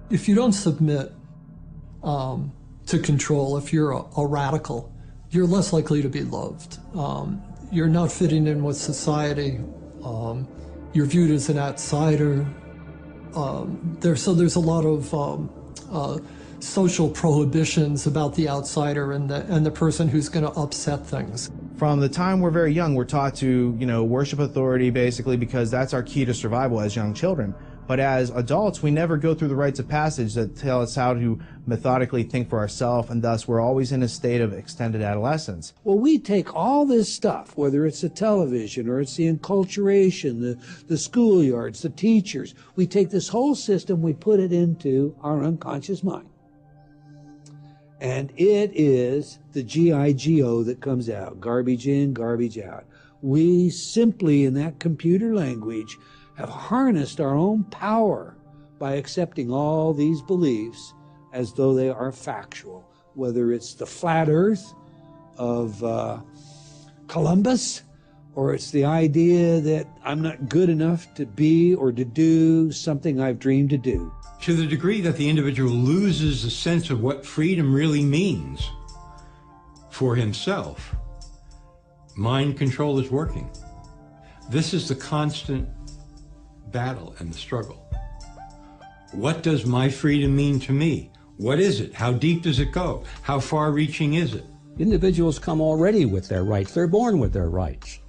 If you don't submit to control, if you're a radical, you're less likely to be loved. You're not fitting in with society. You're viewed as an outsider. There's a lot of social prohibitions about the outsider and the person who's going to upset things. From the time we're very young, we're taught to, worship authority basically because that's our key to survival as young children. But as adults, we never go through the rites of passage that tell us how to methodically think for ourselves, and thus we're always in a state of extended adolescence. Well, we take all this stuff, whether it's the television or it's the enculturation, the schoolyards, the teachers, we take this whole system, we put it into our unconscious mind. And it is the G-I-G-O that comes out, garbage in, garbage out. We simply, in that computer language, have harnessed our own power by accepting all these beliefs as though they are factual, whether it's the flat earth of Columbus, or it's the idea that I'm not good enough to be or to do something I've dreamed to do. To the degree that the individual loses a sense of what freedom really means for himself, mind control is working. This is the constant battle and the struggle. What does my freedom mean to me? What is it? How deep does it go? How far-reaching is it? Individuals come already with their rights. They're born with their rights.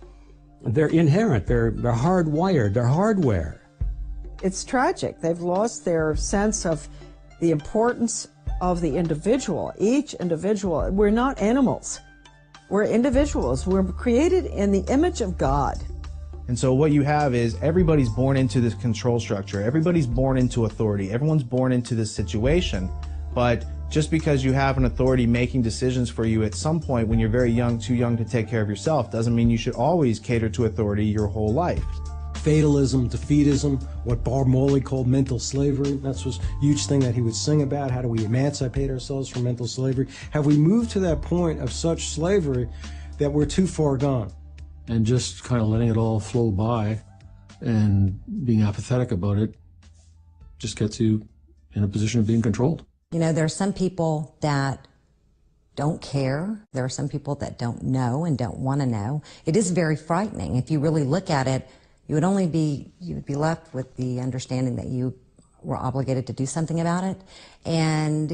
They're inherent. They're hardwired. They're hardware. It's tragic. They've lost their sense of the importance of the individual. Each individual. We're not animals. We're individuals. We're created in the image of God. And so what you have is everybody's born into this control structure. Everybody's born into authority. Everyone's born into this situation. But just because you have an authority making decisions for you at some point when you're very young, too young to take care of yourself, doesn't mean you should always cater to authority your whole life. Fatalism, defeatism, what Bob Marley called mental slavery. That's a huge thing that he would sing about. How do we emancipate ourselves from mental slavery? Have we moved to that point of such slavery that we're too far gone? And just kind of letting it all flow by and being apathetic about it just gets you in a position of being controlled. There are some people that don't care. There are some people that don't know and don't want to know. It is very frightening. If you really look at it, you would be left with the understanding that you were obligated to do something about it. And,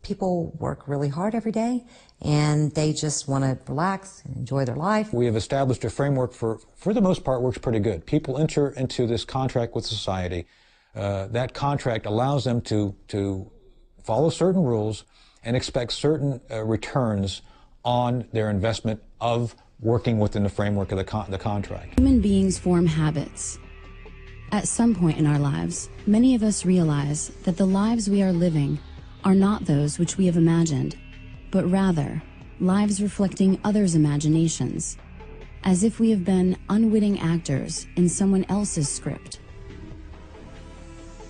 people work really hard every day, and they just want to relax and enjoy their life. We have established a framework for the most part, works pretty good. People enter into this contract with society. That contract allows them to follow certain rules and expect certain returns on their investment of working within the framework of the contract. Human beings form habits. At some point in our lives, many of us realize that the lives we are living are not those which we have imagined, but rather lives reflecting others' imaginations, as if we have been unwitting actors in someone else's script.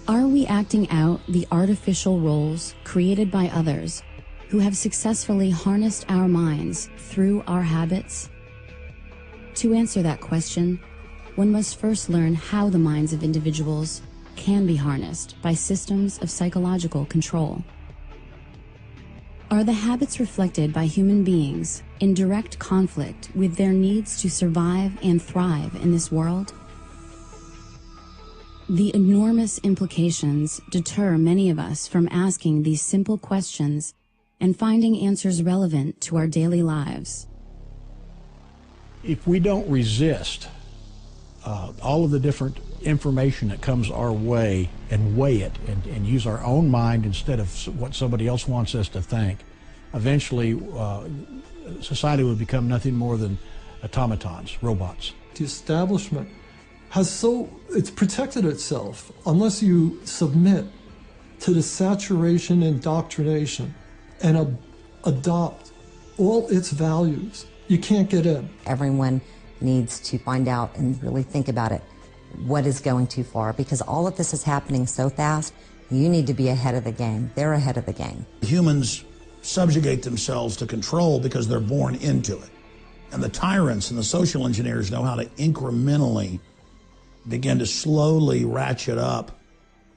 Are we acting out the artificial roles created by others who have successfully harnessed our minds through our habits? To answer that question, one must first learn how the minds of individuals can be harnessed by systems of psychological control. Are the habits reflected by human beings in direct conflict with their needs to survive and thrive in this world? The enormous implications deter many of us from asking these simple questions and finding answers relevant to our daily lives. If we don't resist all of the different information that comes our way and weigh it and use our own mind instead of what somebody else wants us to think, eventually society would become nothing more than automatons, robots. The establishment it's protected itself unless you submit to the saturation indoctrination and adopt all its values. You can't get in. Everyone needs to find out and really think about it. What is going too far? Because all of this is happening so fast, you need to be ahead of the game. They're ahead of the game. Humans subjugate themselves to control because they're born into it. And the tyrants and the social engineers know how to incrementally begin to slowly ratchet up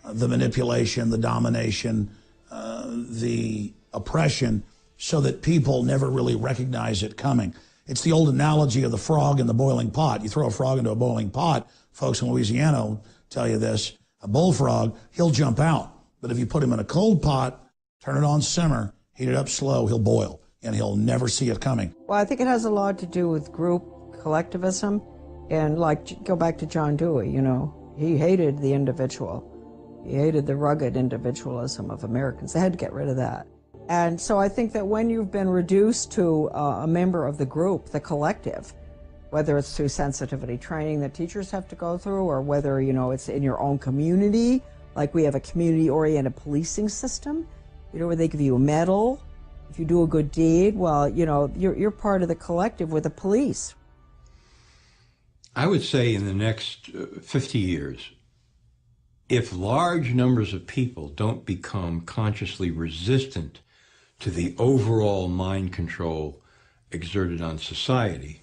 the manipulation, the domination, the oppression, so that people never really recognize it coming. It's the old analogy of the frog in the boiling pot. You throw a frog into a boiling pot, folks in Louisiana will tell you this, a bullfrog, he'll jump out. But if you put him in a cold pot, turn it on simmer, heat it up slow, he'll boil, and he'll never see it coming. Well, I think it has a lot to do with group collectivism, and like, go back to John Dewey, you know, he hated the individual. He hated the rugged individualism of Americans. They had to get rid of that. And so I think that when you've been reduced to a member of the group, the collective, whether it's through sensitivity training that teachers have to go through, or whether, you know, it's in your own community, like we have a community-oriented policing system, you know, where they give you a medal if you do a good deed. Well, you know, you're part of the collective with the police. I would say in the next 50 years, if large numbers of people don't become consciously resistant to the overall mind control exerted on society,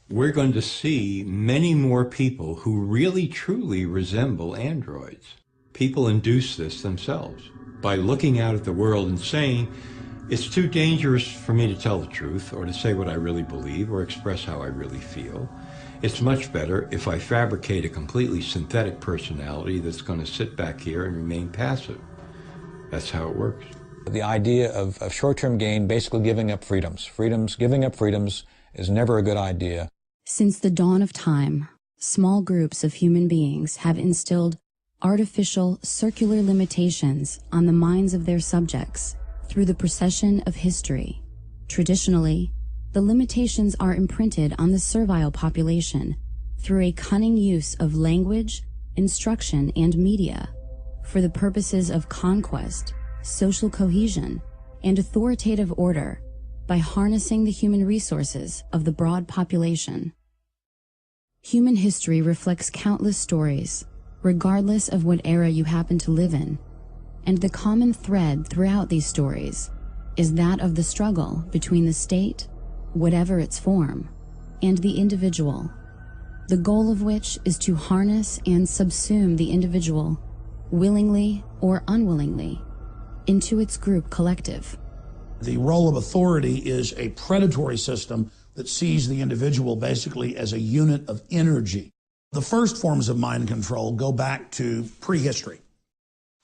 we're going to see many more people who really truly resemble androids. People induce this themselves by looking out at the world and saying, it's too dangerous for me to tell the truth or to say what I really believe or express how I really feel. It's much better if I fabricate a completely synthetic personality that's going to sit back here and remain passive. That's how it works. The idea of short-term gain, basically giving up freedoms. Giving up freedoms is never a good idea. Since the dawn of time, small groups of human beings have instilled artificial circular limitations on the minds of their subjects through the procession of history. Traditionally, the limitations are imprinted on the servile population through a cunning use of language, instruction, and media for the purposes of conquest, social cohesion, and authoritative order by harnessing the human resources of the broad population. Human history reflects countless stories, regardless of what era you happen to live in, and the common thread throughout these stories is that of the struggle between the state, whatever its form, and the individual, the goal of which is to harness and subsume the individual, willingly or unwillingly, into its group collective. The role of authority is a predatory system that sees the individual basically as a unit of energy. The first forms of mind control go back to prehistory.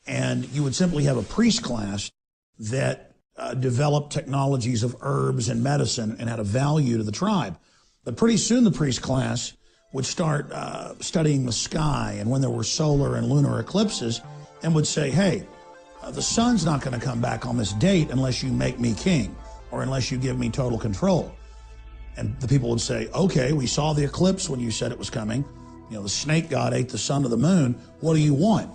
And you would simply have a priest class that developed technologies of herbs and medicine and had a value to the tribe. But pretty soon the priest class would start studying the sky and when there were solar and lunar eclipses and would say, hey, the sun's not going to come back on this date unless you make me king or unless you give me total control. And the people would say, okay, we saw the eclipse when you said it was coming. You know, the snake god ate the sun of the moon. What do you want?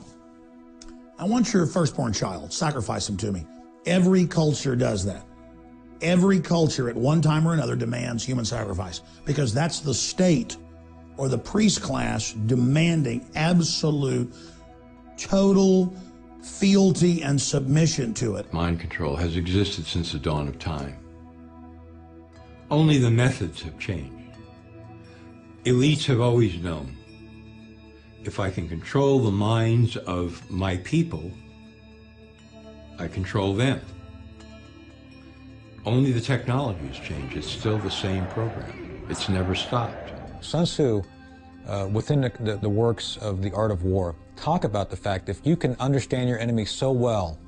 I want your firstborn child. Sacrifice him to me. Every culture does that. Every culture at one time or another demands human sacrifice because that's the state or the priest class demanding absolute, total fealty and submission to it. Mind control has existed since the dawn of time. Only the methods have changed. Elites have always known, if I can control the minds of my people, I control them. Only the technology has changed. It's still the same program. It's never stopped. Sun Tzu, within the works of The Art of War, talk about the fact that if you can understand your enemy so well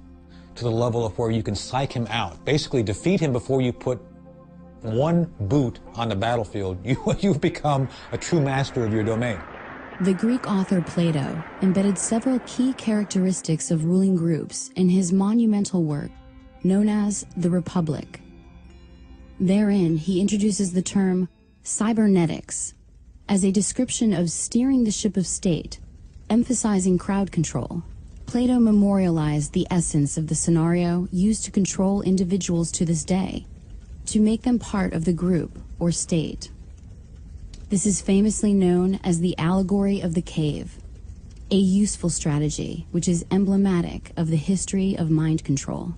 to the level of where you can psych him out, basically defeat him before you put one boot on the battlefield, you've become a true master of your domain. The Greek author Plato embedded several key characteristics of ruling groups in his monumental work known as The Republic. Therein, he introduces the term cybernetics as a description of steering the ship of state, emphasizing crowd control. Plato memorialized the essence of the scenario used to control individuals to this day, to make them part of the group or state. This is famously known as the allegory of the cave, a useful strategy which is emblematic of the history of mind control.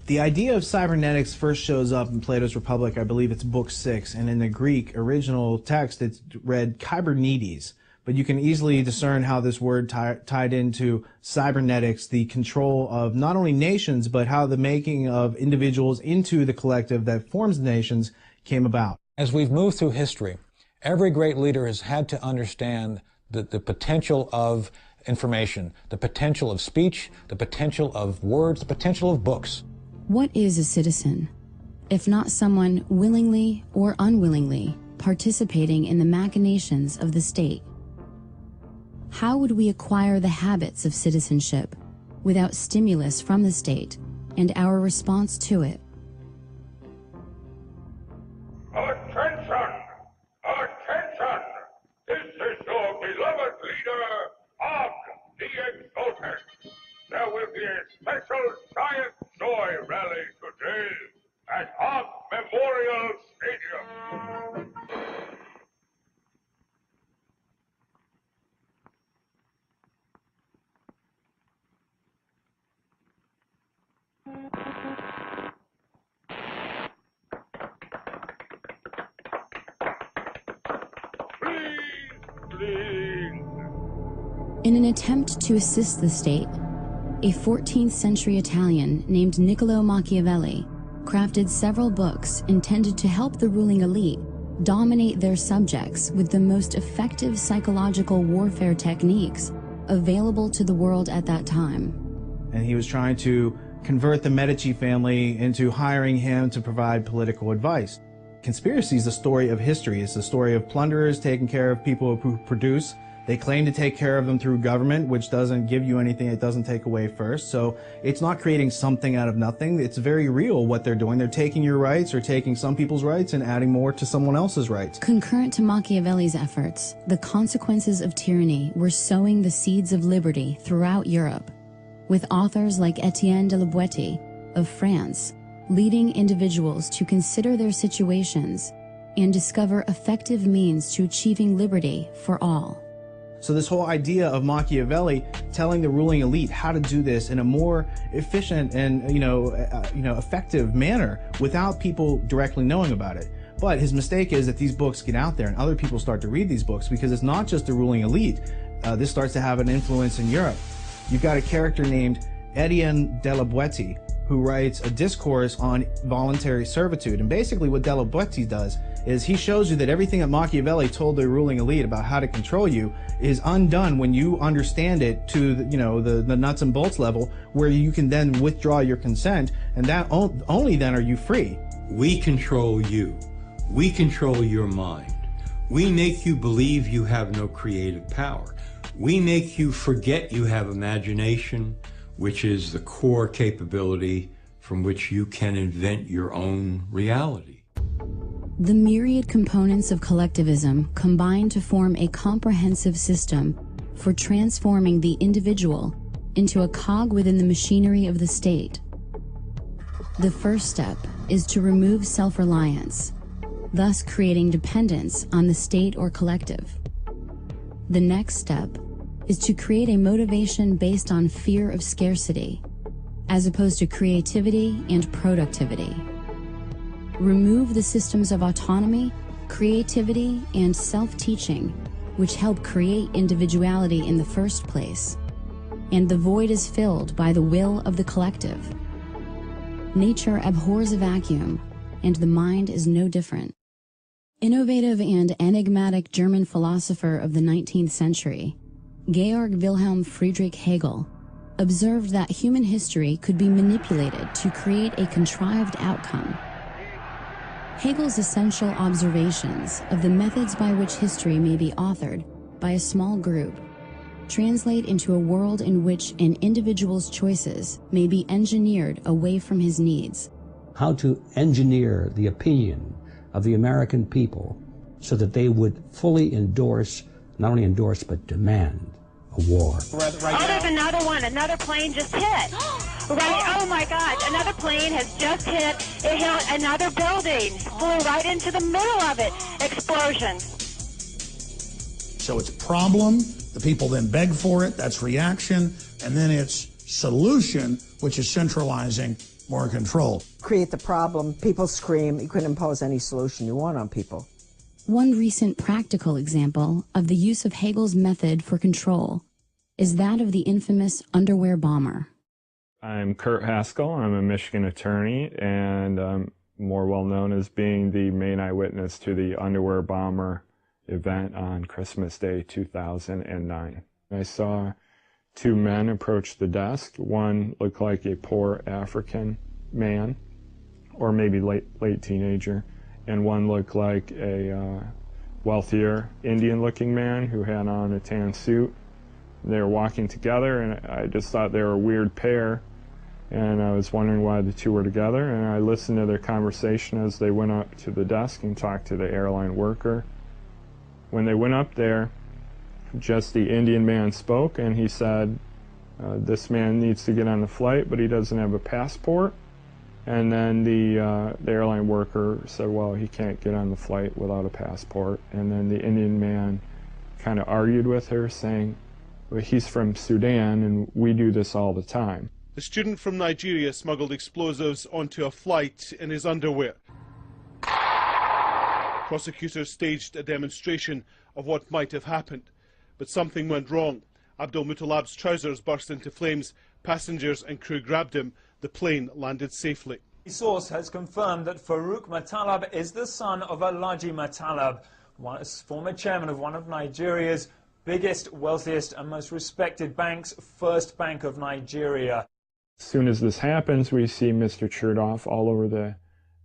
The idea of cybernetics first shows up in Plato's Republic, I believe it's book 6, and in the Greek original text it's read kybernetes. but you can easily discern how this word tied into cybernetics, the control of not only nations, but how the making of individuals into the collective that forms the nations came about. As we've moved through history, every great leader has had to understand the potential of information, the potential of speech, the potential of words, the potential of books. What is a citizen, if not someone willingly or unwillingly participating in the machinations of the state? How would we acquire the habits of citizenship without stimulus from the state and our response to it? Attention! Attention! This is your beloved leader, Og the Exalted. There will be a special giant joy rally today at Og Memorial Stadium. In an attempt to assist the state, a 14th century Italian named Niccolò Machiavelli crafted several books intended to help the ruling elite dominate their subjects with the most effective psychological warfare techniques available to the world at that time. And he was trying to convert the Medici family into hiring him to provide political advice. Conspiracy is the story of history. It's the story of plunderers taking care of people who produce. They claim to take care of them through government, which doesn't give you anything, it doesn't take away first. So it's not creating something out of nothing. It's very real what they're doing. They're taking your rights or taking some people's rights and adding more to someone else's rights. Concurrent to Machiavelli's efforts, the consequences of tyranny were sowing the seeds of liberty throughout Europe, with authors like Etienne de la Boétie of France leading individuals to consider their situations and discover effective means to achieving liberty for all. So this whole idea of Machiavelli telling the ruling elite how to do this in a more efficient and effective manner without people directly knowing about it. But his mistake is that these books get out there and other people start to read these books because it's not just the ruling elite. This starts to have an influence in Europe. You've got a character named Etienne de la Boétie who writes a discourse on voluntary servitude. And basically what de la Boétie does is he shows you that everything that Machiavelli told the ruling elite about how to control you is undone when you understand it to the nuts and bolts level, where you can then withdraw your consent, and that only then are you free. We control you. We control your mind. We make you believe you have no creative power. We make you forget you have imagination, which is the core capability from which you can invent your own reality. The myriad components of collectivism combine to form a comprehensive system for transforming the individual into a cog within the machinery of the state. The first step is to remove self-reliance, thus creating dependence on the state or collective. The next step is to create a motivation based on fear of scarcity, as opposed to creativity and productivity. Remove the systems of autonomy, creativity, and self-teaching, which help create individuality in the first place, and the void is filled by the will of the collective. Nature abhors a vacuum, and the mind is no different. Innovative and enigmatic German philosopher of the 19th century, Georg Wilhelm Friedrich Hegel, observed that human history could be manipulated to create a contrived outcome. Hegel's essential observations of the methods by which history may be authored by a small group translate into a world in which an individual's choices may be engineered away from his needs. How to engineer the opinion of the American people so that they would fully endorse, not only endorse, but demand a war. There's another one. Another plane just hit. Oh my God, another plane has just hit. It hit another building. Flew right into the middle of it. Explosion. So it's a problem. The people then beg for it. That's reaction. And then it's solution, which is centralizing more control. Create the problem. People scream. You couldn't impose any solution you want on people. One recent practical example of the use of Hegel's method for control is that of the infamous underwear bomber. I'm Kurt Haskell. I'm a Michigan attorney, and I'm more well known as being the main eyewitness to the underwear bomber event on Christmas Day 2009. I saw two men approach the desk. One looked like a poor African man, or maybe late teenager, and one looked like a wealthier Indian-looking man who had on a tan suit. They were walking together, and I just thought they were a weird pair, and I was wondering why the two were together, and I listened to their conversation as they went up to the desk and talked to the airline worker. When they went up there, just the Indian man spoke, and he said, this man needs to get on the flight, but he doesn't have a passport. And then the airline worker said, well, he can't get on the flight without a passport. And then the Indian man kind of argued with her, saying, well, he's from Sudan, and we do this all the time. The student from Nigeria smuggled explosives onto a flight in his underwear. Prosecutors staged a demonstration of what might have happened, but something went wrong. Abdul Muttalab's trousers burst into flames. Passengers and crew grabbed him. The plane landed safely. A source has confirmed that Farouk Muttalab is the son of Alhaji Muttalab, former chairman of one of Nigeria's biggest, wealthiest and most respected banks, First Bank of Nigeria. As soon as this happens, we see Mr. Chertoff all over the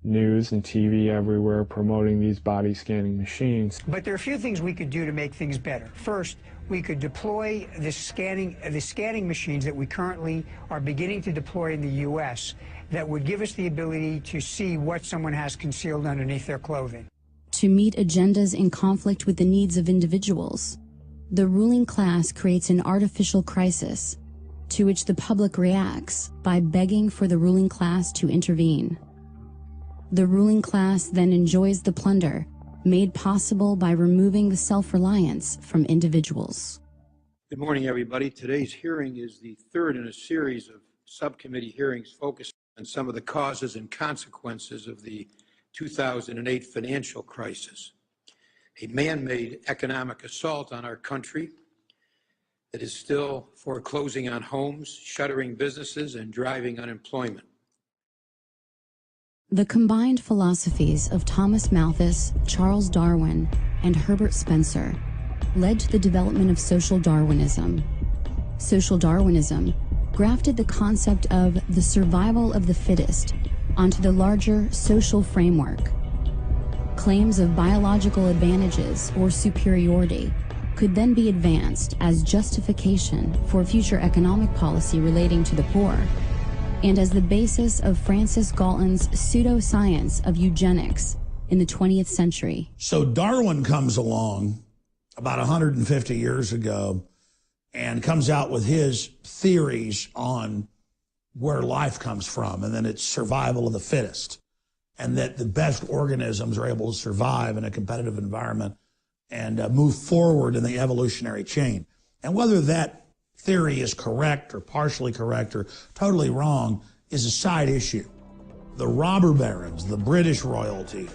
news and TV everywhere promoting these body scanning machines. But there are a few things we could do to make things better. First, we could deploy the scanning machines that we currently are beginning to deploy in the U.S. that would give us the ability to see what someone has concealed underneath their clothing. To meet agendas in conflict with the needs of individuals, the ruling class creates an artificial crisis to which the public reacts by begging for the ruling class to intervene. The ruling class then enjoys the plunder made possible by removing the self-reliance from individuals. Good morning, everybody. Today's hearing is the third in a series of subcommittee hearings focused on some of the causes and consequences of the 2008 financial crisis, a man-made economic assault on our country that is still foreclosing on homes, shuttering businesses, and driving unemployment. The combined philosophies of Thomas Malthus, Charles Darwin, and Herbert Spencer led to the development of social Darwinism. Social Darwinism grafted the concept of the survival of the fittest onto the larger social framework. Claims of biological advantages or superiority could then be advanced as justification for future economic policy relating to the poor, and as the basis of Francis Galton's pseudoscience of eugenics in the 20th century. So Darwin comes along about 150 years ago and comes out with his theories on where life comes from, and then it's survival of the fittest, and that the best organisms are able to survive in a competitive environment and move forward in the evolutionary chain. And whether that theory is correct or partially correct or totally wrong is a side issue. The robber barons, the British royalty,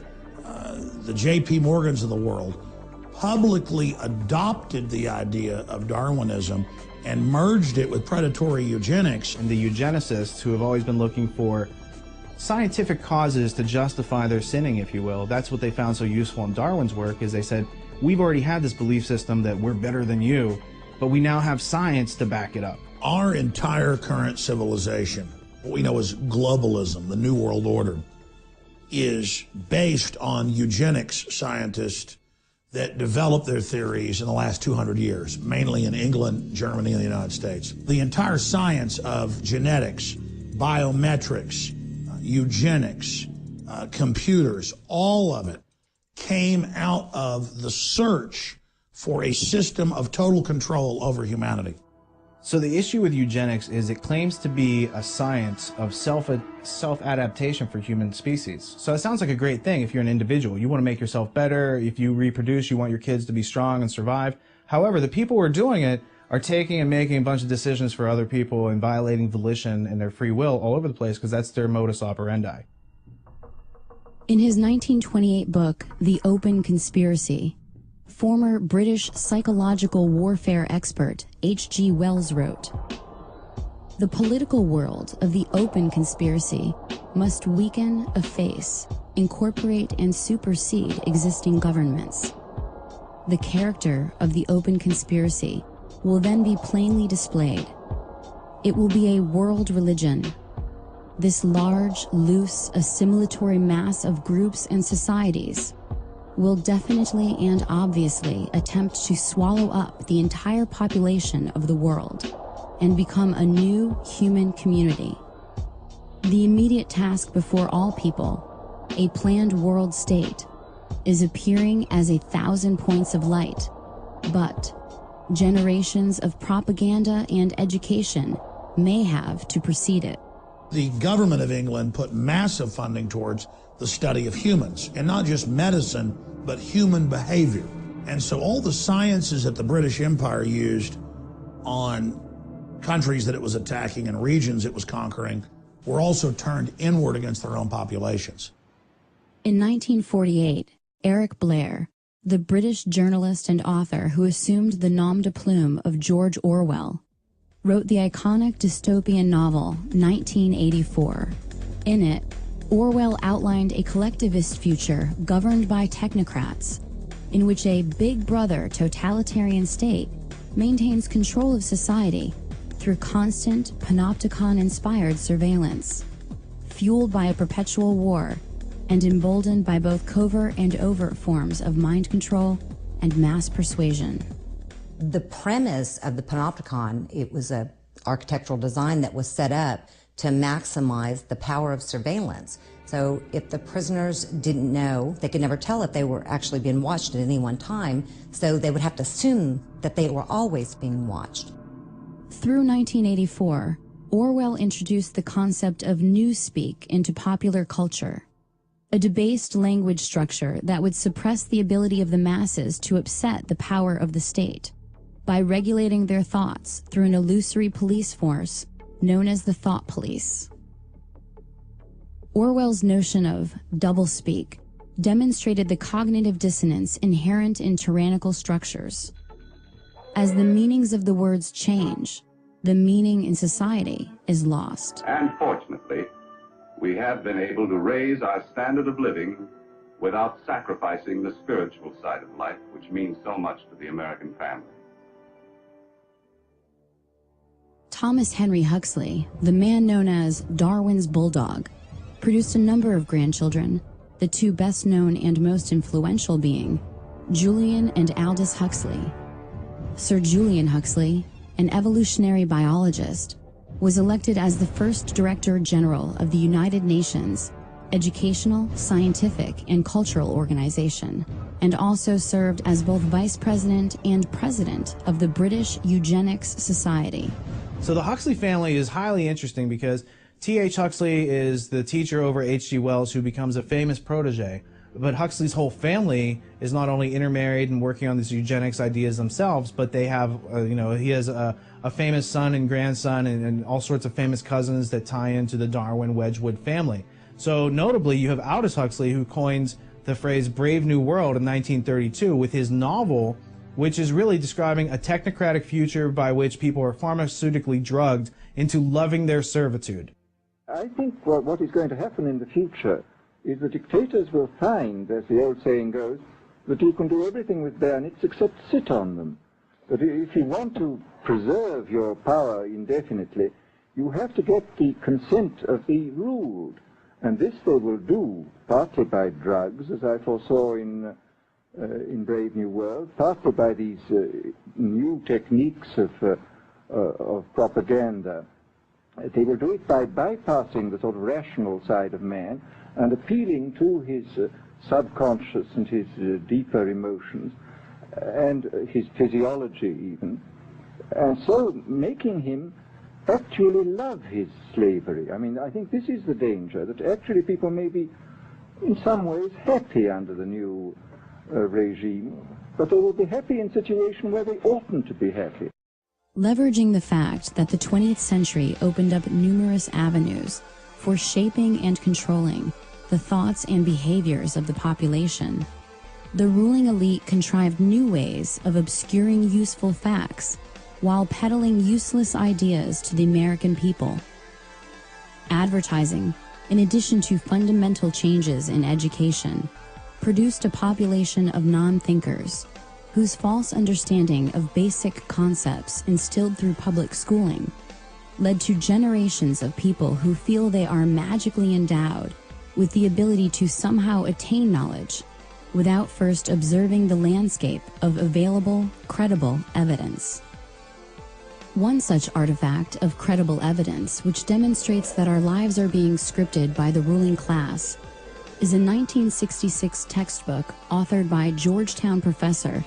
the J.P. Morgans of the world publicly adopted the idea of Darwinism and merged it with predatory eugenics. And the eugenicists, who have always been looking for scientific causes to justify their sinning, if you will, that's what they found so useful in Darwin's work, is they said, we've already had this belief system that we're better than you, but we now have science to back it up. Our entire current civilization, what we know as globalism, the New World Order, is based on eugenics scientists that developed their theories in the last 200 years, mainly in England, Germany, and the United States. The entire science of genetics, biometrics, eugenics, computers, all of it came out of the search for a system of total control over humanity. So the issue with eugenics is it claims to be a science of self-adaptation for human species. So it sounds like a great thing if you're an individual. You want to make yourself better. If you reproduce, you want your kids to be strong and survive. However, the people who are doing it are taking and making a bunch of decisions for other people and violating volition and their free will all over the place because that's their modus operandi. In his 1928 book, The Open Conspiracy, former British psychological warfare expert H.G. Wells wrote, "The political world of the open conspiracy must weaken, efface, incorporate, and supersede existing governments. The character of the open conspiracy will then be plainly displayed. It will be a world religion. This large, loose, assimilatory mass of groups and societies will definitely and obviously attempt to swallow up the entire population of the world and become a new human community. The immediate task before all people, a planned world state, is appearing as 1,000 points of light, but generations of propaganda and education may have to precede it." The government of England put massive funding towards the study of humans, and not just medicine, but human behavior. And so all the sciences that the British Empire used on countries that it was attacking and regions it was conquering were also turned inward against their own populations. In 1948, Eric Blair, the British journalist and author who assumed the nom de plume of George Orwell, wrote the iconic dystopian novel 1984. In it, Orwell outlined a collectivist future governed by technocrats, in which a Big Brother totalitarian state maintains control of society through constant panopticon-inspired surveillance, fueled by a perpetual war and emboldened by both covert and overt forms of mind control and mass persuasion. The premise of the panopticon, it was an architectural design that was set up to maximize the power of surveillance. So if the prisoners didn't know, they could never tell if they were actually being watched at any one time, so they would have to assume that they were always being watched. Through 1984, Orwell introduced the concept of newspeak into popular culture, a debased language structure that would suppress the ability of the masses to upset the power of the state by regulating their thoughts through an illusory police force known as the thought police. Orwell's notion of doublespeak demonstrated the cognitive dissonance inherent in tyrannical structures. As the meanings of the words change, the meaning in society is lost. And fortunately, we have been able to raise our standard of living without sacrificing the spiritual side of life, which means so much to the American family. Thomas Henry Huxley, the man known as Darwin's bulldog, produced a number of grandchildren, the two best known and most influential being Julian and Aldous Huxley. Sir Julian Huxley, an evolutionary biologist, was elected as the first Director General of the United Nations Educational, Scientific, and Cultural Organization, and also served as both Vice President and President of the British Eugenics Society. So the Huxley family is highly interesting because T.H. Huxley is the teacher over H.G. Wells, who becomes a famous protege. But Huxley's whole family is not only intermarried and working on these eugenics ideas themselves, but they have, he has a famous son and grandson and all sorts of famous cousins that tie into the Darwin-Wedgwood family. So notably, you have Aldous Huxley, who coins the phrase Brave New World in 1932 with his novel, which is really describing a technocratic future by which people are pharmaceutically drugged into loving their servitude. I think what is going to happen in the future is the dictators will find, as the old saying goes, that you can do everything with bayonets except sit on them. But if you want to preserve your power indefinitely, you have to get the consent of the ruled. And this they will do, partly by drugs, as I foresaw in Brave New World, partly by these new techniques of propaganda. They will do it by bypassing the sort of rational side of man and appealing to his subconscious and his deeper emotions and his physiology even, and so making him actually love his slavery. I mean, I think this is the danger, that actually people may be in some ways happy under the new regime, but they will be happy in a situation where they oughtn't to be happy. Leveraging the fact that the 20th century opened up numerous avenues for shaping and controlling the thoughts and behaviors of the population, the ruling elite contrived new ways of obscuring useful facts while peddling useless ideas to the American people. Advertising, in addition to fundamental changes in education, produced a population of non-thinkers whose false understanding of basic concepts instilled through public schooling led to generations of people who feel they are magically endowed with the ability to somehow attain knowledge without first observing the landscape of available, credible evidence. One such artifact of credible evidence which demonstrates that our lives are being scripted by the ruling class is a 1966 textbook authored by Georgetown professor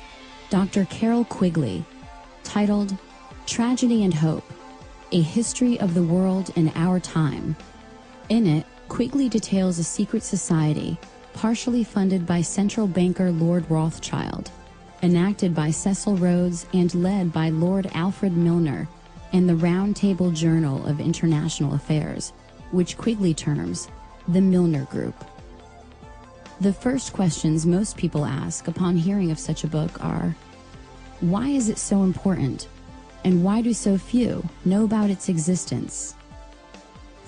Dr. Carroll Quigley, titled Tragedy and Hope, A History of the World in Our Time. In it, Quigley details a secret society, partially funded by central banker Lord Rothschild, enacted by Cecil Rhodes and led by Lord Alfred Milner, and the Round Table Journal of International Affairs, which Quigley terms the Milner Group. The first questions most people ask upon hearing of such a book are, why is it so important? And why do so few know about its existence?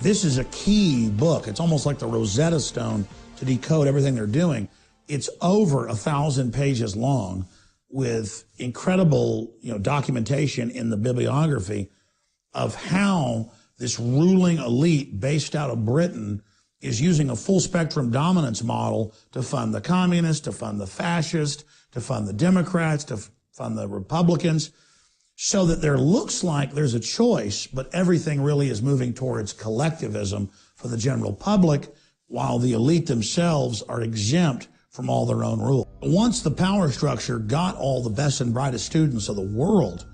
This is a key book. It's almost like the Rosetta Stone to decode everything they're doing. It's over 1,000 pages long with incredible, documentation in the bibliography of how this ruling elite based out of Britain is using a full spectrum dominance model to fund the communists, to fund the fascists, to fund the Democrats, to fund the Republicans, so that there looks like there's a choice, but everything really is moving towards collectivism for the general public, while the elite themselves are exempt from all their own rules. Once the power structure got all the best and brightest students of the world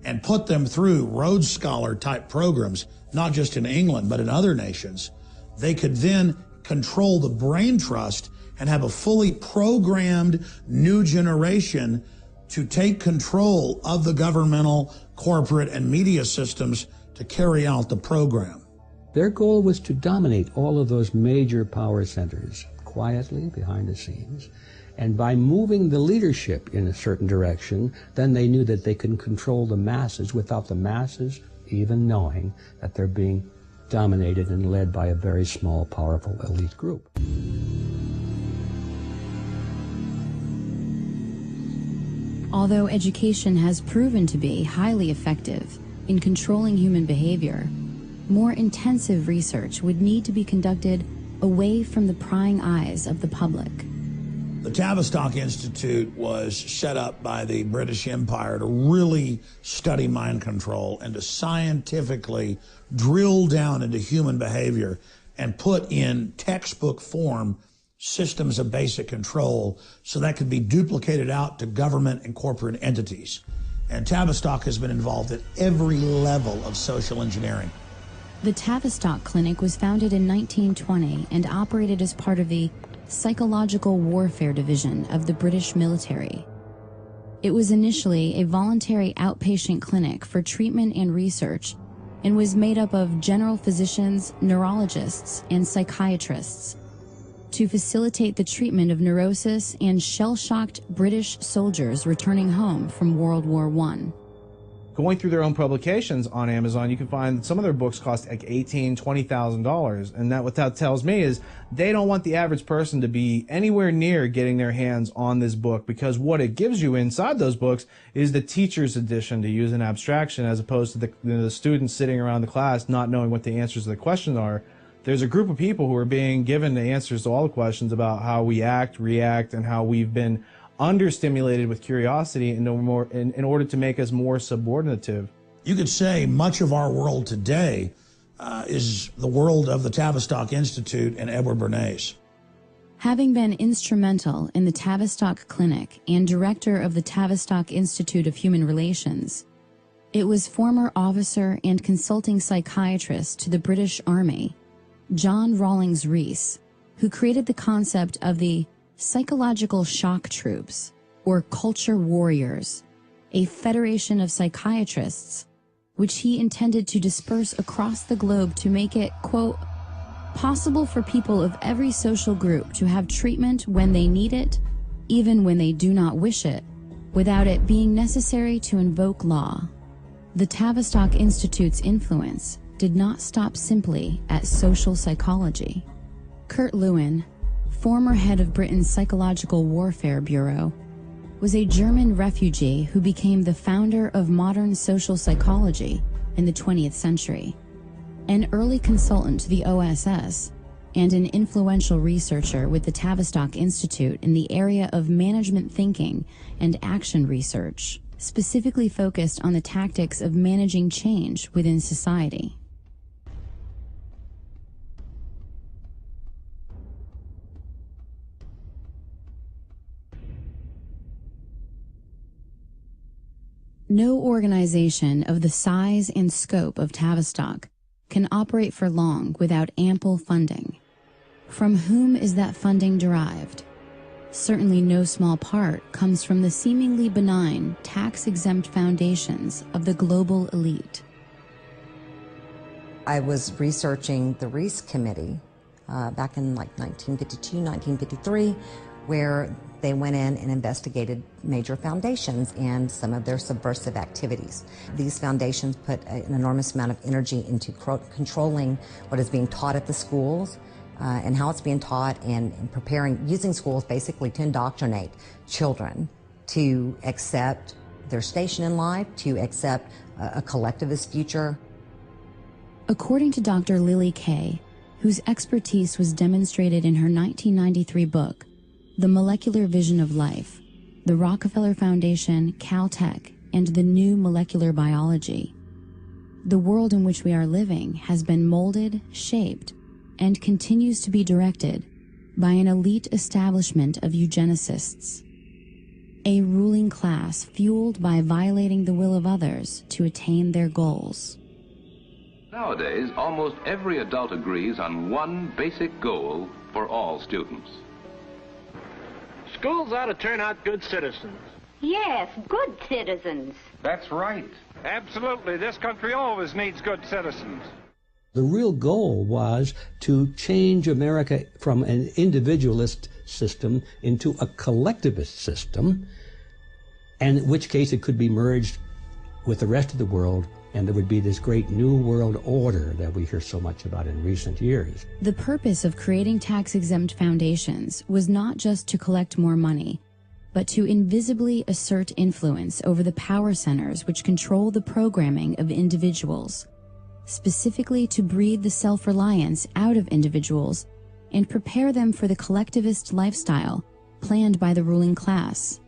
and put them through Rhodes Scholar type programs, not just in England, but in other nations, they could then control the brain trust and have a fully programmed new generation to take control of the governmental, corporate, and media systems to carry out the program. Their goal was to dominate all of those major power centers quietly behind the scenes. And by moving the leadership in a certain direction, then they knew that they could control the masses without the masses even knowing that they're being dominated and led by a very small, powerful elite group. Although education has proven to be highly effective in controlling human behavior, more intensive research would need to be conducted away from the prying eyes of the public. The Tavistock Institute was set up by the British Empire to really study mind control and to scientifically drill down into human behavior and put in textbook form systems of basic control so that could be duplicated out to government and corporate entities. And Tavistock has been involved at every level of social engineering. The Tavistock Clinic was founded in 1920 and operated as part of the Psychological Warfare Division of the British military. It was initially a voluntary outpatient clinic for treatment and research and was made up of general physicians, neurologists, and psychiatrists to facilitate the treatment of neurosis and shell-shocked British soldiers returning home from World War I. Going through their own publications on Amazon, you can find that some of their books cost like $18,000, $20,000. And what that tells me is they don't want the average person to be anywhere near getting their hands on this book, because what it gives you inside those books is the teacher's edition, to use an abstraction, as opposed to the students sitting around the class not knowing what the answers to the questions are. There's a group of people who are being given the answers to all the questions about how we act, react, and how we've been understimulated with curiosity in order to make us more subordinative. You could say much of our world today is the world of the Tavistock Institute and Edward Bernays. Having been instrumental in the Tavistock Clinic and director of the Tavistock Institute of Human Relations, it was former officer and consulting psychiatrist to the British Army, John Rawlings Rees, who created the concept of the psychological shock troops, or culture warriors, a federation of psychiatrists, which he intended to disperse across the globe to make it, quote, possible for people of every social group to have treatment when they need it, even when they do not wish it, without it being necessary to invoke law. The Tavistock Institute's influence did not stop simply at social psychology. Kurt Lewin, former head of Britain's Psychological Warfare Bureau, was a German refugee who became the founder of modern social psychology in the 20th century. An early consultant to the OSS and an influential researcher with the Tavistock Institute in the area of management thinking and action research, specifically focused on the tactics of managing change within society. No organization of the size and scope of Tavistock can operate for long without ample funding. From whom is that funding derived? Certainly no small part comes from the seemingly benign, tax-exempt foundations of the global elite. I was researching the Reese Committee back in like 1952, 1953, where they went in and investigated major foundations and some of their subversive activities. These foundations put an enormous amount of energy into controlling what is being taught at the schools and how it's being taught, and using schools basically to indoctrinate children to accept their station in life, to accept a collectivist future. According to Dr. Lily Kay, whose expertise was demonstrated in her 1993 book, The Molecular Vision of Life, the Rockefeller Foundation, Caltech, and the New Molecular Biology, the world in which we are living has been molded, shaped, and continues to be directed by an elite establishment of eugenicists, a ruling class fueled by violating the will of others to attain their goals. Nowadays, almost every adult agrees on one basic goal for all students. Schools ought to turn out good citizens. Yes, good citizens. That's right. Absolutely. This country always needs good citizens. The real goal was to change America from an individualist system into a collectivist system, and in which case it could be merged with the rest of the world, and there would be this great new world order that we hear so much about in recent years. The purpose of creating tax-exempt foundations was not just to collect more money, but to invisibly assert influence over the power centers which control the programming of individuals, specifically to breed the self-reliance out of individuals and prepare them for the collectivist lifestyle planned by the ruling class.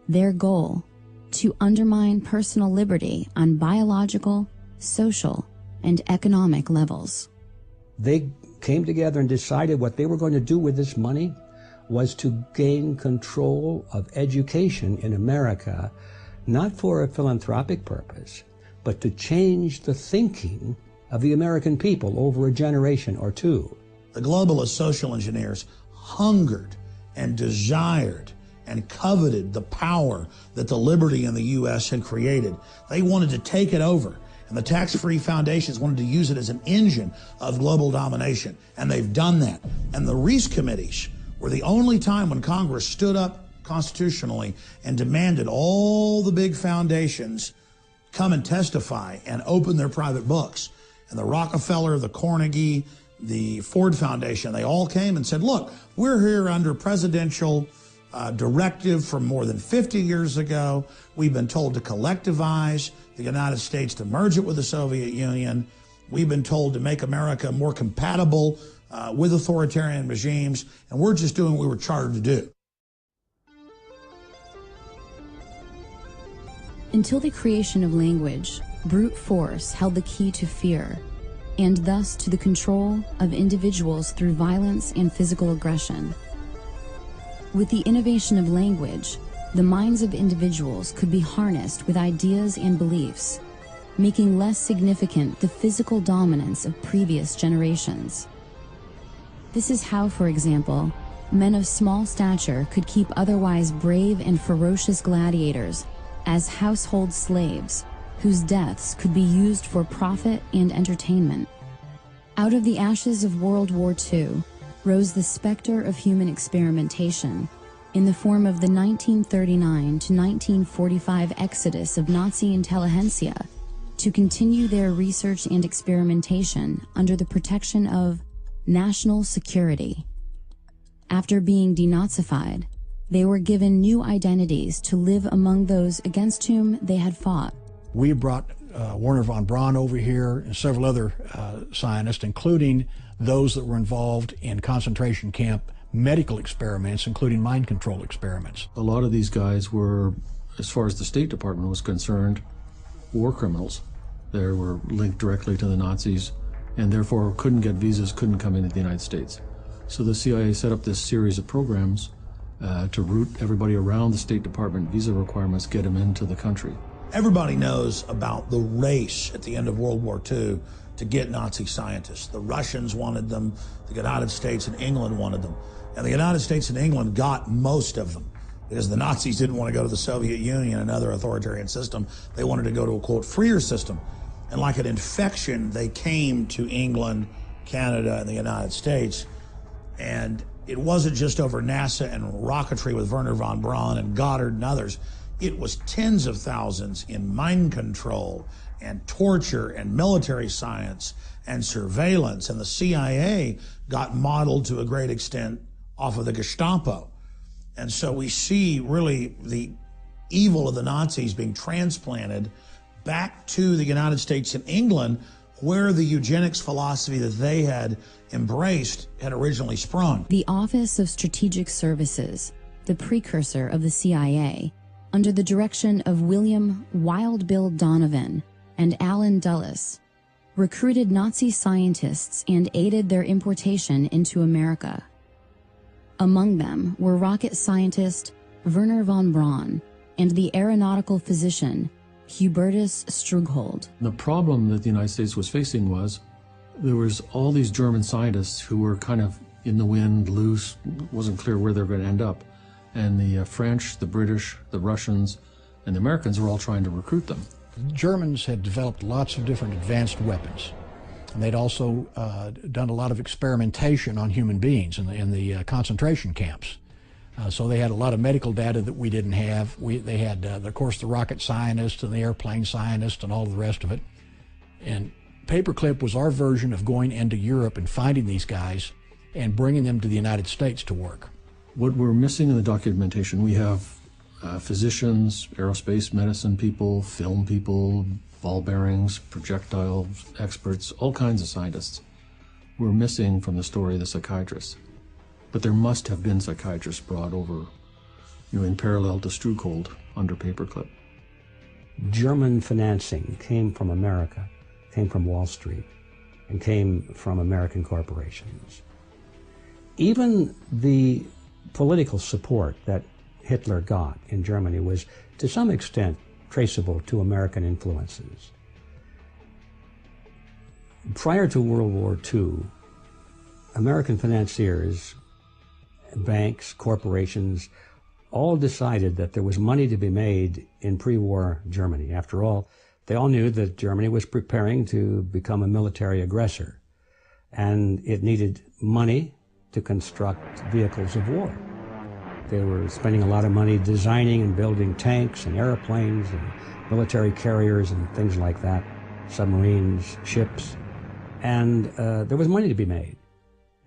Their goal: to undermine personal liberty on biological, social, and economic levels. They came together and decided what they were going to do with this money was to gain control of education in America, not for a philanthropic purpose, but to change the thinking of the American people over a generation or two. The globalist social engineers hungered and desired and coveted the power that the liberty in the U.S. had created. They wanted to take it over, and the tax-free foundations wanted to use it as an engine of global domination, and they've done that. And the Reese committees were the only time when Congress stood up constitutionally and demanded all the big foundations come and testify and open their private books. And the Rockefeller, the Carnegie, the Ford Foundation, they all came and said, look, we're here under presidential directive from more than 50 years ago. We've been told to collectivize the United States, to merge it with the Soviet Union. We've been told to make America more compatible with authoritarian regimes, and we're just doing what we were chartered to do. Until the creation of language, brute force held the key to fear, and thus to the control of individuals through violence and physical aggression. With the innovation of language, the minds of individuals could be harnessed with ideas and beliefs, making less significant the physical dominance of previous generations. This is how, for example, men of small stature could keep otherwise brave and ferocious gladiators as household slaves, whose deaths could be used for profit and entertainment. Out of the ashes of World War II rose the specter of human experimentation in the form of the 1939 to 1945 exodus of Nazi intelligentsia to continue their research and experimentation under the protection of national security. After being denazified, they were given new identities to live among those against whom they had fought. We brought Werner von Braun over here and several other scientists, including those that were involved in concentration camp medical experiments, including mind control experiments. A lot of these guys were, as far as the State Department was concerned, war criminals. They were linked directly to the Nazis and therefore couldn't get visas, couldn't come into the United States. So the CIA set up this series of programs to route everybody around the State Department visa requirements, get them into the country. Everybody knows about the race at the end of World War II to get Nazi scientists. The Russians wanted them, the United States and England wanted them. And the United States and England got most of them because the Nazis didn't want to go to the Soviet Union, another authoritarian system. They wanted to go to a, quote, freer system. And like an infection, they came to England, Canada, and the United States. And it wasn't just over NASA and rocketry with Werner von Braun and Goddard and others. It was tens of thousands in mind control and torture and military science and surveillance. And the CIA got modeled to a great extent off of the Gestapo. And so we see really the evil of the Nazis being transplanted back to the United States and England, where the eugenics philosophy that they had embraced had originally sprung. The Office of Strategic Services, the precursor of the CIA, under the direction of William Wild Bill Donovan and Allen Dulles, recruited Nazi scientists and aided their importation into America. Among them were rocket scientist Werner von Braun and the aeronautical physician Hubertus Strughold. The problem that the United States was facing was there was all these German scientists who were kind of in the wind, loose, wasn't clear where they were going to end up. And the French, the British, the Russians, and the Americans were all trying to recruit them. The Germans had developed lots of different advanced weapons. And they'd also done a lot of experimentation on human beings in the concentration camps. So they had a lot of medical data that we didn't have. They had, of course, the rocket scientists and the airplane scientists and all the rest of it. And Paperclip was our version of going into Europe and finding these guys and bringing them to the United States to work. What we're missing in the documentation, we have physicians, aerospace medicine people, film people, ball bearings, projectile experts, all kinds of scientists. We're missing from the story the psychiatrists. But there must have been psychiatrists brought over, in parallel to Strughold under Paperclip. German financing came from America, came from Wall Street, and came from American corporations. Even the political support that Hitler got in Germany was, to some extent, traceable to American influences. Prior to World War II, American financiers, banks, corporations, all decided that there was money to be made in pre-war Germany. After all, they all knew that Germany was preparing to become a military aggressor, and it needed money to construct vehicles of war. They were spending a lot of money designing and building tanks and airplanes and military carriers and things like that, submarines, ships, and there was money to be made.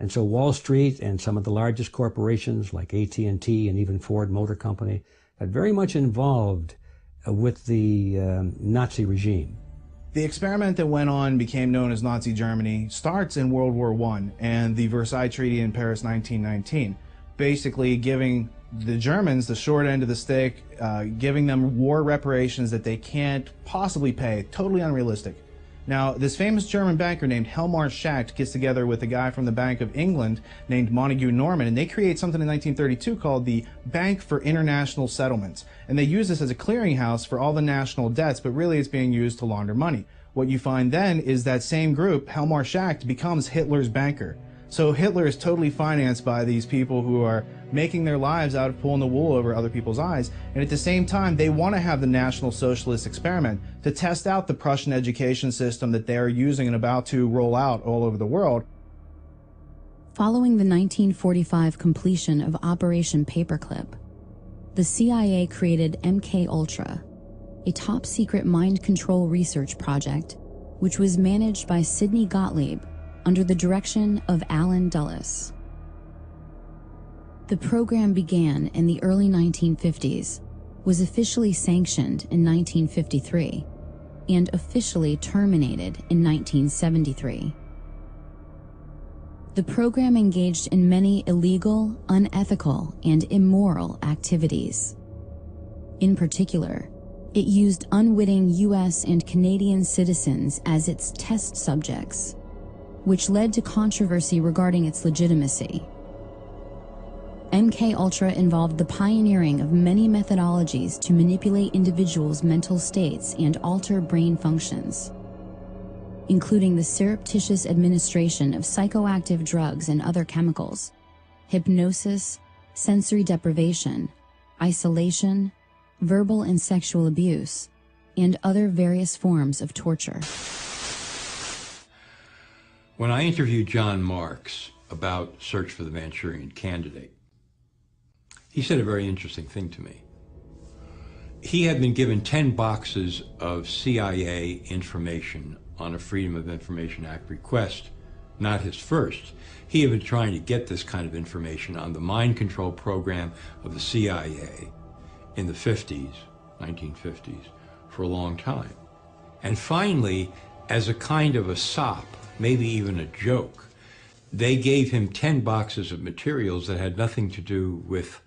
And so Wall Street and some of the largest corporations like AT&T and even Ford Motor Company got very much involved with the Nazi regime. The experiment that went on became known as Nazi Germany starts in World War I and the Versailles Treaty in Paris 1919, basically giving the Germans the short end of the stick, giving them war reparations that they can't possibly pay, totally unrealistic. Now, this famous German banker named Helmar Schacht gets together with a guy from the Bank of England named Montague Norman, and they create something in 1932 called the Bank for International Settlements. And they use this as a clearinghouse for all the national debts, but really it's being used to launder money. What you find then is that same group, Helmar Schacht, becomes Hitler's banker. So Hitler is totally financed by these people who are making their lives out of pulling the wool over other people's eyes. And at the same time, they want to have the National Socialist experiment to test out the Prussian education system that they're using and about to roll out all over the world. Following the 1945 completion of Operation Paperclip, the CIA created MK-Ultra, a top-secret mind control research project which was managed by Sidney Gottlieb under the direction of Alan Dulles. The program began in the early 1950s, was officially sanctioned in 1953, and officially terminated in 1973. The program engaged in many illegal, unethical, and immoral activities. In particular, it used unwitting U.S. and Canadian citizens as its test subjects, which led to controversy regarding its legitimacy. MK-Ultra involved the pioneering of many methodologies to manipulate individuals' mental states and alter brain functions, including the surreptitious administration of psychoactive drugs and other chemicals, hypnosis, sensory deprivation, isolation, verbal and sexual abuse, and other various forms of torture. When I interviewed John Marks about Search for the Manchurian Candidate, he said a very interesting thing to me. He had been given 10 boxes of CIA information on a Freedom of Information Act request, not his first. He had been trying to get this kind of information on the mind control program of the CIA in the 50s, 1950s, for a long time. And finally, as a kind of a sop, maybe even a joke, they gave him 10 boxes of materials that had nothing to do with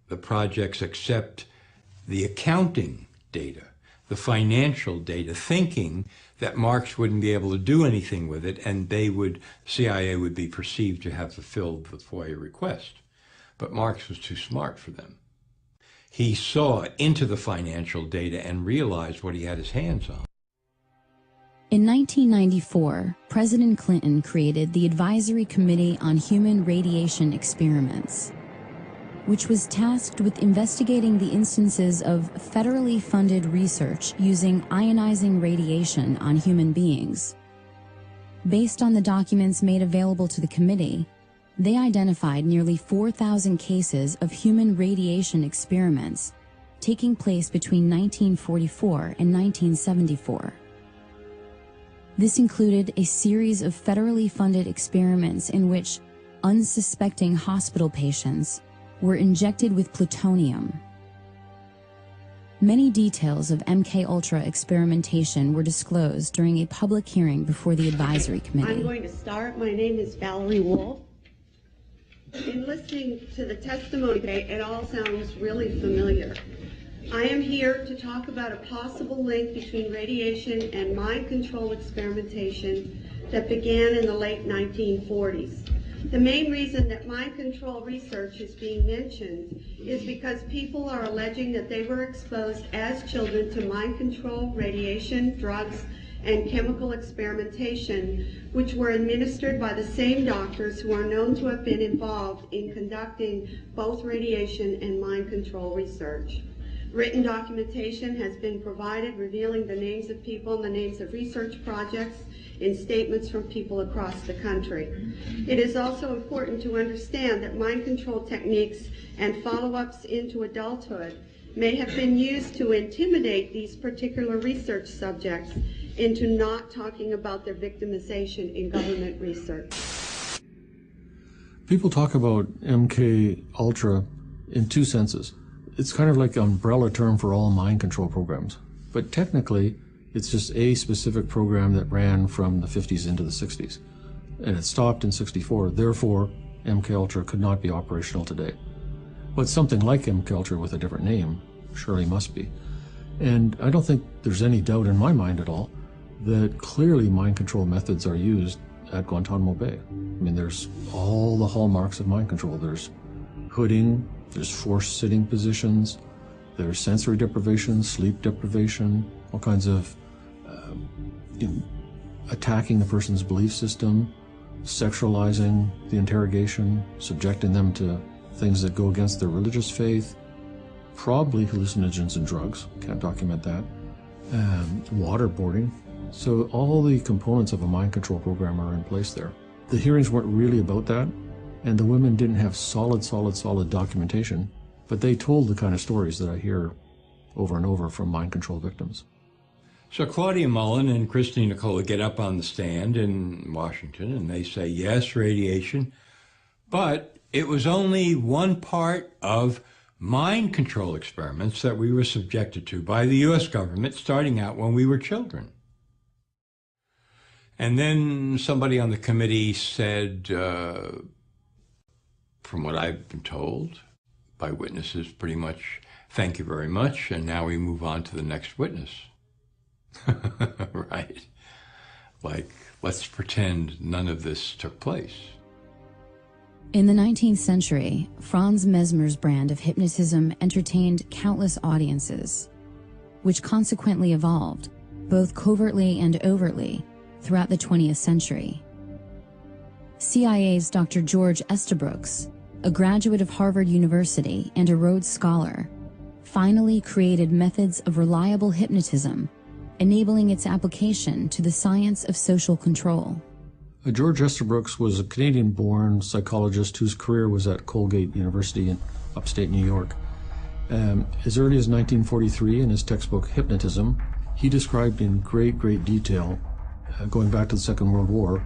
the projects except the accounting data, the financial data, thinking that Marx wouldn't be able to do anything with it, and CIA would be perceived to have fulfilled the FOIA request. But Marx was too smart for them. He saw into the financial data and realized what he had his hands on. In 1994, President Clinton created the Advisory Committee on Human Radiation Experiments, which was tasked with investigating the instances of federally funded research using ionizing radiation on human beings. Based on the documents made available to the committee, they identified nearly 4,000 cases of human radiation experiments taking place between 1944 and 1974. This included a series of federally funded experiments in which unsuspecting hospital patients were injected with plutonium. Many details of MK-Ultra experimentation were disclosed during a public hearing before the advisory committee. I'm going to start. My name is Valerie Wolf. In listening to the testimony today, it all sounds really familiar. I am here to talk about a possible link between radiation and mind control experimentation that began in the late 1940s. The main reason that mind control research is being mentioned is because people are alleging that they were exposed as children to mind control, radiation, drugs, and chemical experimentation, which were administered by the same doctors who are known to have been involved in conducting both radiation and mind control research. Written documentation has been provided revealing the names of people and the names of research projects in statements from people across the country. It is also important to understand that mind control techniques and follow-ups into adulthood may have been used to intimidate these particular research subjects into not talking about their victimization in government research. People talk about MK-Ultra in two senses. It's kind of like an umbrella term for all mind control programs. But technically, it's just a specific program that ran from the 50s into the 60s. And it stopped in 64. Therefore, MK-Ultra could not be operational today. But something like MK-Ultra with a different name surely must be. And I don't think there's any doubt in my mind at all that clearly mind control methods are used at Guantanamo Bay. I mean, there's all the hallmarks of mind control. There's hooding, there's forced sitting positions, there's sensory deprivation, sleep deprivation, all kinds of attacking the person's belief system, sexualizing the interrogation, subjecting them to things that go against their religious faith, probably hallucinogens and drugs, can't document that, and waterboarding. So all the components of a mind control program are in place there. The hearings weren't really about that, and the women didn't have solid documentation, but they told the kind of stories that I hear over and over from mind control victims. So Claudia Mullen and Christine Nicola get up on the stand in Washington and they say, yes, radiation, but it was only one part of mind control experiments that we were subjected to by the U.S. government starting out when we were children. And then somebody on the committee said, from what I've been told by witnesses, pretty much, thank you very much, and now we move on to the next witness. Right. Like, let's pretend none of this took place. In the 19th century, Franz Mesmer's brand of hypnotism entertained countless audiences, which consequently evolved, both covertly and overtly, throughout the 20th century. CIA's Dr. George Estabrooks, a graduate of Harvard University and a Rhodes Scholar, finally created methods of reliable hypnotism, enabling its application to the science of social control. George Estabrooks was a Canadian-born psychologist whose career was at Colgate University in upstate New York. As early as 1943, in his textbook Hypnotism, he described in great detail, going back to the Second World War,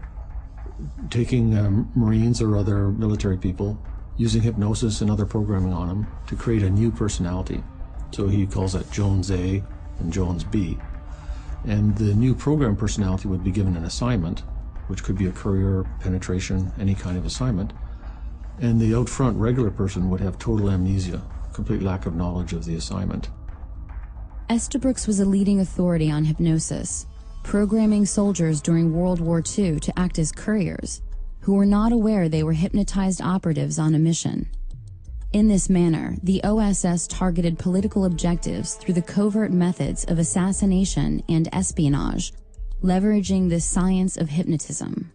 taking Marines or other military people, using hypnosis and other programming on them to create a new personality. So he calls that Jones A and Jones B. And the new program personality would be given an assignment, which could be a career, penetration, any kind of assignment. And the out front regular person would have total amnesia, complete lack of knowledge of the assignment. Estabrooks was a leading authority on hypnosis, programming soldiers during World War II to act as couriers, who were not aware they were hypnotized operatives on a mission. In this manner, the OSS targeted political objectives through the covert methods of assassination and espionage, leveraging the science of hypnotism.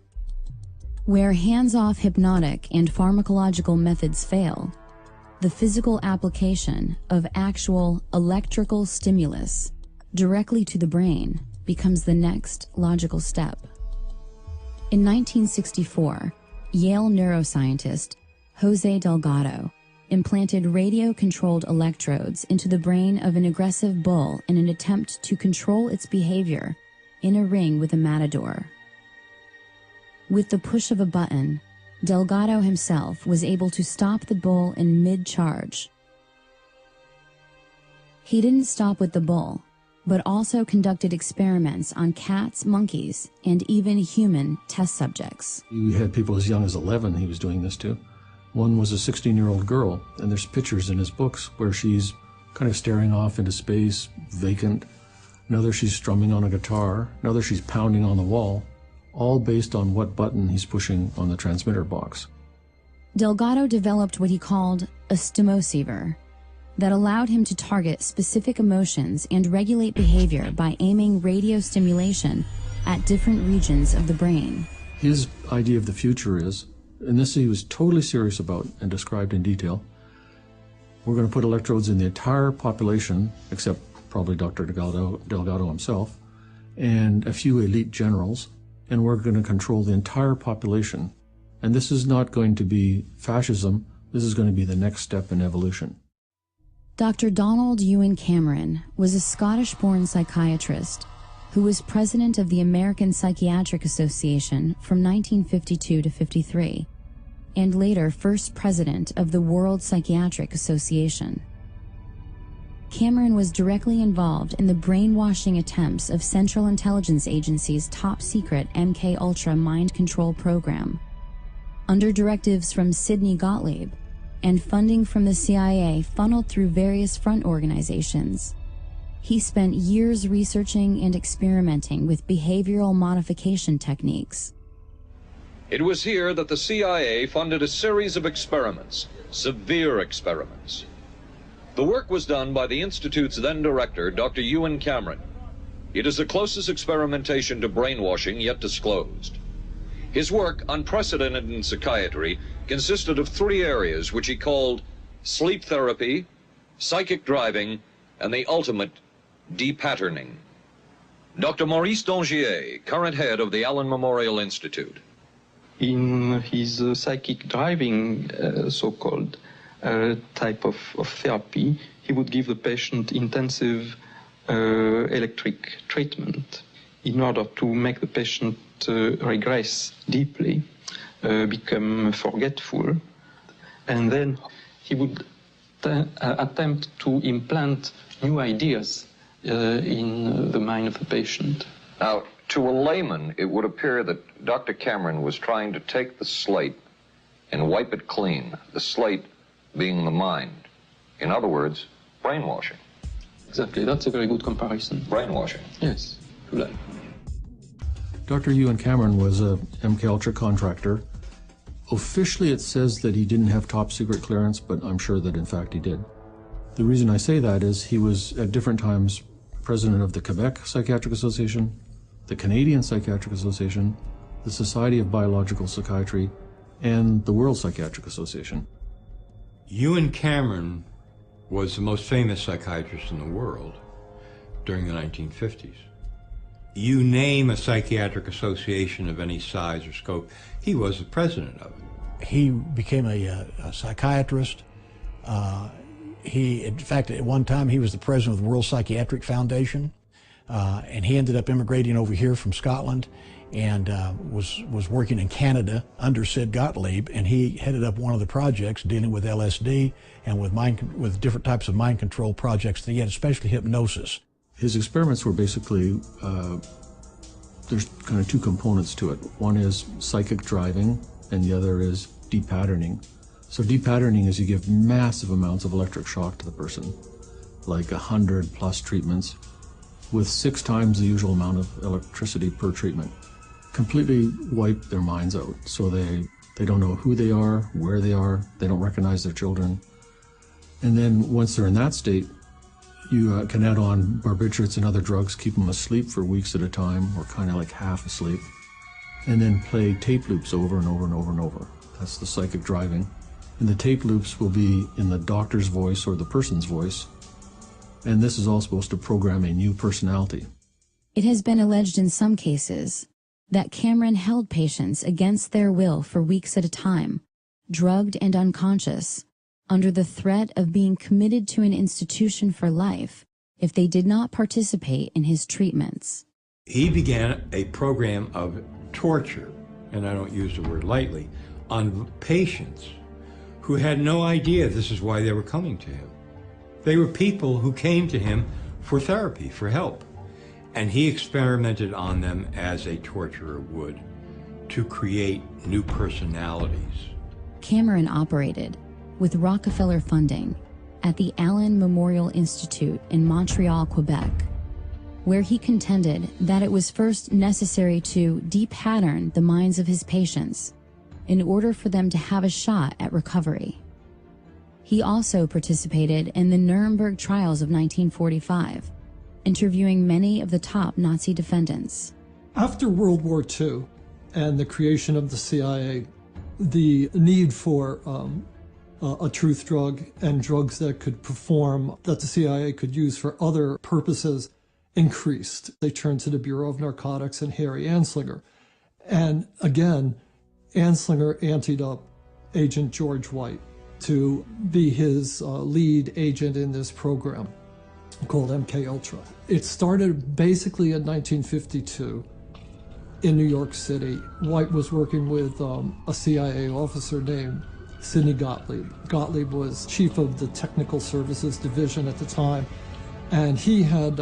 Where hands-off hypnotic and pharmacological methods fail, the physical application of actual electrical stimulus directly to the brain becomes the next logical step. In 1964, Yale neuroscientist Jose Delgado implanted radio-controlled electrodes into the brain of an aggressive bull in an attempt to control its behavior in a ring with a matador. With the push of a button, Delgado himself was able to stop the bull in mid-charge. He didn't stop with the bull, but also conducted experiments on cats, monkeys, and even human test subjects. He had people as young as 11 he was doing this to. One was a 16-year-old girl, and there's pictures in his books where she's kind of staring off into space, vacant. Another she's strumming on a guitar. Another she's pounding on the wall, all based on what button he's pushing on the transmitter box. Delgado developed what he called a stimoceiver that allowed him to target specific emotions and regulate behavior by aiming radio stimulation at different regions of the brain. His idea of the future is, and this he was totally serious about and described in detail, we're going to put electrodes in the entire population, except probably Dr. Delgado himself, and a few elite generals, and we're going to control the entire population. And this is not going to be fascism, this is going to be the next step in evolution. Dr. Donald Ewan Cameron was a Scottish-born psychiatrist who was president of the American Psychiatric Association from 1952 to 53, and later first president of the World Psychiatric Association. Cameron was directly involved in the brainwashing attempts of Central Intelligence Agency's top-secret MK-Ultra mind control program. Under directives from Sidney Gottlieb and funding from the CIA funneled through various front organizations, he spent years researching and experimenting with behavioral modification techniques. It was here that the CIA funded a series of experiments, severe experiments. The work was done by the Institute's then director, Dr. Ewan Cameron. It is the closest experimentation to brainwashing yet disclosed. His work, unprecedented in psychiatry, consisted of 3 areas which he called sleep therapy, psychic driving, and the ultimate depatterning. Dr. Maurice Dongier, current head of the Allen Memorial Institute. In his psychic driving, so-called type of therapy, he would give the patient intensive electric treatment in order to make the patient regress deeply, become forgetful, and then he would attempt to implant new ideas in the mind of the patient. Now, to a layman, it would appear that Dr. Cameron was trying to take the slate and wipe it clean, the slate being the mind. In other words, brainwashing. Exactly, that's a very good comparison. Brainwashing. Yes, if you like. Dr. Ewan Cameron was a MKUltra contractor. Officially, it says that he didn't have top secret clearance, but I'm sure that in fact he did. The reason I say that is he was at different times president of the Quebec Psychiatric Association, the Canadian Psychiatric Association, the Society of Biological Psychiatry, and the World Psychiatric Association. Ewan Cameron was the most famous psychiatrist in the world during the 1950s. You name a psychiatric association of any size or scope, he was the president of it. He became a psychiatrist. In fact, at one time he was the president of the World Psychiatric Foundation, and he ended up immigrating over here from Scotland and was working in Canada under Sid Gottlieb, and he headed up one of the projects dealing with LSD and with different types of mind control projects that he had, especially hypnosis. His experiments were basically, there's kind of 2 components to it. One is psychic driving, and the other is depatterning. So depatterning is you give massive amounts of electric shock to the person, like 100+ treatments, with 6 times the usual amount of electricity per treatment. Completely wipe their minds out, so they don't know who they are, where they are, they don't recognize their children. And then once they're in that state, you can add on barbiturates and other drugs, keep them asleep for weeks at a time, or kind of like half asleep, and then play tape loops over and over and over and over. That's the psychic driving. And the tape loops will be in the doctor's voice or the person's voice, and this is all supposed to program a new personality. It has been alleged in some cases that Cameron held patients against their will for weeks at a time, drugged and unconscious, under the threat of being committed to an institution for life if they did not participate in his treatments. He began a program of torture, and I don't use the word lightly, on patients who had no idea this is why they were coming to him. They were people who came to him for therapy, for help, and he experimented on them as a torturer would to create new personalities. Cameron operated with Rockefeller funding at the Allen Memorial Institute in Montreal, Quebec, where he contended that it was first necessary to depattern the minds of his patients in order for them to have a shot at recovery. He also participated in the Nuremberg trials of 1945, interviewing many of the top Nazi defendants. After World War II and the creation of the CIA, the need for a truth drug and drugs that could perform, that the CIA could use for other purposes, increased. They turned to the Bureau of Narcotics and Harry Anslinger. And again, Anslinger anteed up Agent George White to be his lead agent in this program called MKUltra. It started basically in 1952 in New York City. White was working with a CIA officer named Sidney Gottlieb. Gottlieb was chief of the Technical Services Division at the time, and he had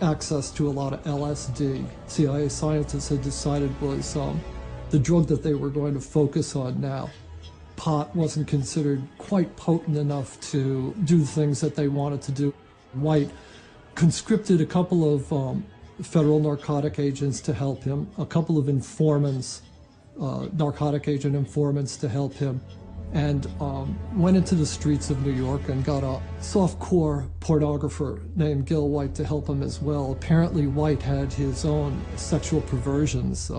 access to a lot of LSD. CIA scientists had decided was the drug that they were going to focus on now. Pot wasn't considered quite potent enough to do the things that they wanted to do. White conscripted a couple of federal narcotic agents to help him, a couple of informants, narcotic agent informants to help him, and went into the streets of New York and got a softcore pornographer named Gil White to help him as well. Apparently White had his own sexual perversions.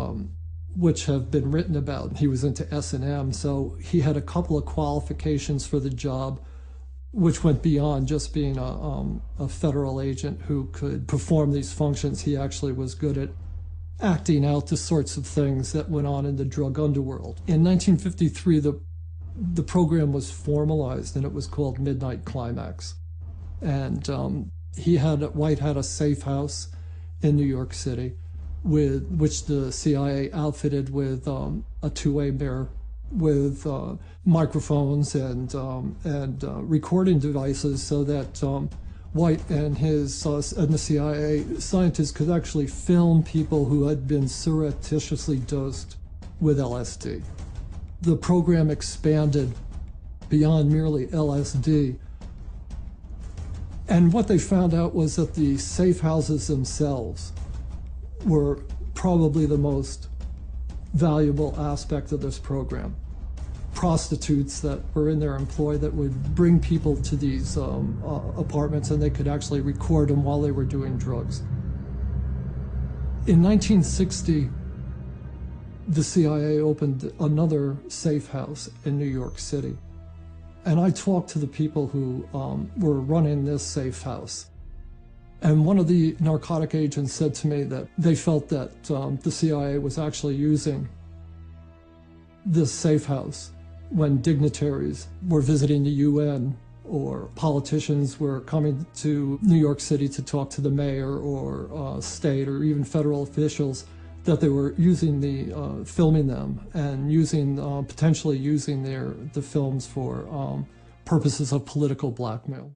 which have been written about. He was into S&M, so he had a couple of qualifications for the job, which went beyond just being a federal agent who could perform these functions. He actually was good at acting out the sorts of things that went on in the drug underworld. In 1953, the program was formalized, and it was called Midnight Climax. And White had a safe house in New York City, which the CIA outfitted with a two-way mirror, with microphones and recording devices, so that White and the CIA scientists could actually film people who had been surreptitiously dosed with LSD. The program expanded beyond merely LSD. And what they found out was that the safe houses themselves were probably the most valuable aspect of this program. Prostitutes that were in their employ that would bring people to these apartments, and they could actually record them while they were doing drugs. In 1960, the CIA opened another safe house in New York City. And I talked to the people who were running this safe house. And one of the narcotic agents said to me that they felt that the CIA was actually using this safe house when dignitaries were visiting the UN, or politicians were coming to New York City to talk to the mayor or state or even federal officials, that they were using filming them and potentially using the films for purposes of political blackmail.